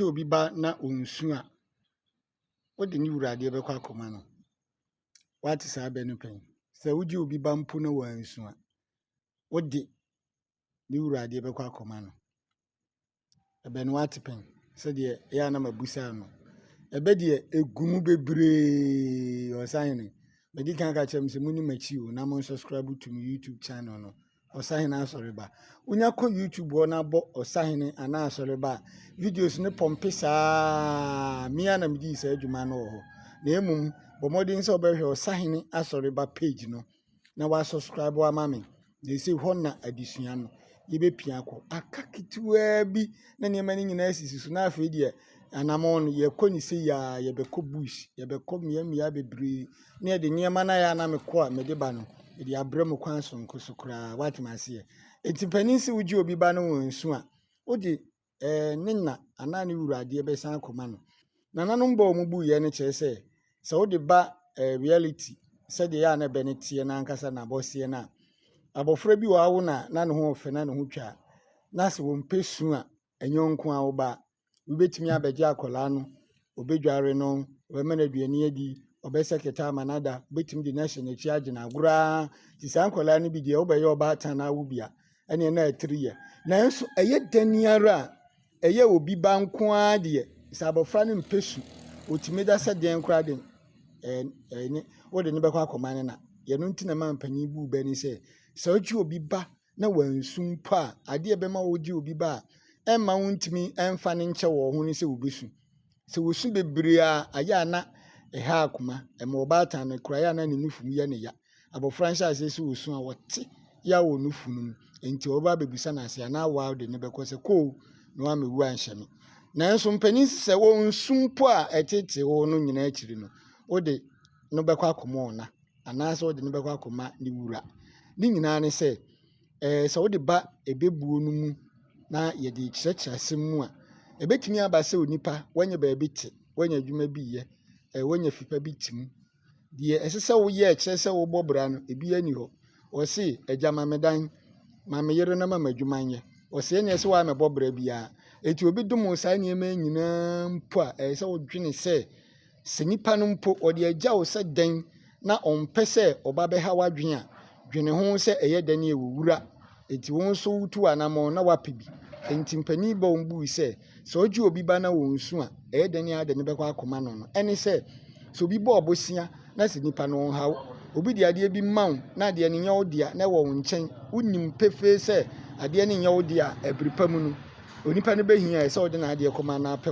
obi ba na wɔnnsu a wode ne wuradeɛ bɛkɔ akɔma no wate saa bɛ no pɛn sɛ wogye obi ba mpo na wɔansu a wode ne wuradeɛ bɛkɔ akɔma no ɛbɛ no wate pɛn sɛdeɛ ɛyɛ na mabusa no ɛbɛ deɛ egumu bebree ɔsahene bɛdi kan ka kyerɛ m sɛ muni makyi o na mo subscribe to my YouTube channel no ɔsahene asɔreba wonya kɔ YouTube hɔ na bɔ ɔsahene ana asɔreba videos ne pompe saa mia na medi saa adwuma no wɔ hɔ na emum bɔmɔden sɛ ɔbɛhwɛ ɔsahene asɔreba page no na wa subscribe wa ma me na ɛsɛ hɔ na adesua no yɛbɛpia kɔ aka ketewa bi na nneɛma no nyinaa sisi so na afei deɛ anamɔ no yɛkɔ ne sɛ ya yɛbɛkɔ bush yɛbɛkɔ mia bebree na yɛde nneɛma na ya na mekɔ a mede ba no yɛde abrɛ mu kwan sonko so koraa watem aseɛ enti panin sɛ wogye obi ba no wɔnsu a wode ne na anaa ne wuradeɛ bɛsan akɔma no nananom bɔ mu bu yɛ no kyerɛ sɛ wode ba reality sɛdeɛ yɛ a na bɛ ne teɛ na ankasa na abɔseɛ no a abɔfra bi wɔ awo na ne ho ɔfɛ na ne ho twa na sɛ wɔmpɛ su a ɛnyɛ nko a woba wobɛtumi abɛgye akɔlaa no obɛdware no ɔbɛma no aduane adi ɔbɛsɛkɛta ama nada wobɛtumi de no ahyɛ n'akyi agyena agoraa nti saa nkɔlaa no bi deɛ wobɛyɛ ɔbaatan na awo bia ɛneɛ na ɛtiri yɛ nanso ɛyɛ daniara a ɛyɛ obi ba nko a deɛ sɛ abɔfra no mpɛ su ɔtumi da sɛ deɛn koraa de wode ne bɛkɔ akɔma no na yɛno nti na ma mpanyin bu bɛ ni sɛ wogye obi ba na wansu mpo a adeɛ bɛma wogye obi ba a ɛmma wo ntumi ɛmfa ne nkyɛ wɔ ho ne sɛ wobɛsu sɛ wosu bebree a ayɛ a na ɛha akoma ɛma ɔbaatan no koraa yɛ a na ne nufu mu yɛ ne ya abɔfra nhyɛ ase sɛ wosu a wɔte ya wɔ nufu no mu enti ɔba bɛbisa no ase anaa waa de ne bɛkɔ sɛ koo na wamewu anhyɛ me nanso mpanyin sɛ wɔnsu mpo a ɛtete hɔ no nyinaa akyiri no wode no bɛkɔ akɔma ɔna anaasɛ wode no bɛkɔ akɔma ne wura ne nyinaa ne sɛ sɛ wode ba ɛbɛbuo no mu na yɛde kyerɛkyerɛ asɛm mu a ɛbɛtumi aba sɛ onipa wanya baabi te wanya adwuma bi yɛ wanya fipa bi tim deɛ ɛsɛ sɛ woyɛ kyerɛ sɛ wobɔ bra no ebi ani hɔ wɔse agya mamedan mameyere na mama adwuma nyɛ wɔse ɛneɛ sɛ waa mɛbɔ bra biara eti obi dom saa nneɛma nyinaa mpo a ɛsɛ sɛ wodwene sɛ nipa no mpo ɔde agya wo sɛ dan na ɔmpɛ sɛ ɔba bɛha wadwene a dwene ho sɛ ɛyɛ dan yɛ wowura eti wɔn nso wotu anamɔ na wapɛ bi enti mpanin bɔ wɔn bu sɛ wogye obi ba na wɔnsu a ɛyɛ dan yɛ ade ne bɛkɔ akɔma no ɛne sɛ obi bɔ ɔbosia na sɛ nipa no ɔnhaw obi de adeɛ bi ma wo na adeɛ no nyɛ wo dea na ɛwɔ wo nkyɛn wonim pefee sɛ adeɛ no nyɛ wo dea ɛbiri pa mu no onipa no bɛhia sɛ wode na adeɛ kɔma na apɛ